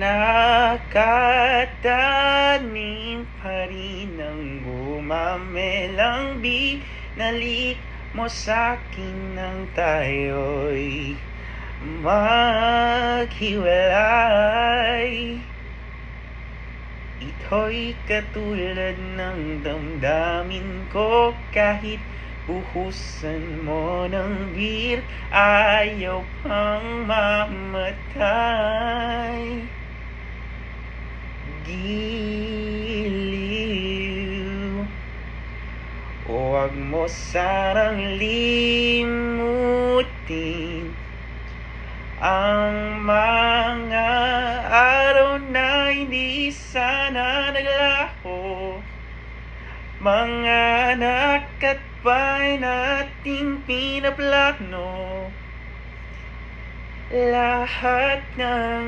Nakatanim pa rin ang bumamelang binalik mo sa'kin nang tayo'y maghiwalay. Ito'y katulad ng damdamin ko, kahit buhusan mo ng beer, ayaw pang mamatay. Giliw, huwag mo sanang limutin ang mga araw na hindi sana naglaho. Mga anak at bahay nating pinaplano, lahat ng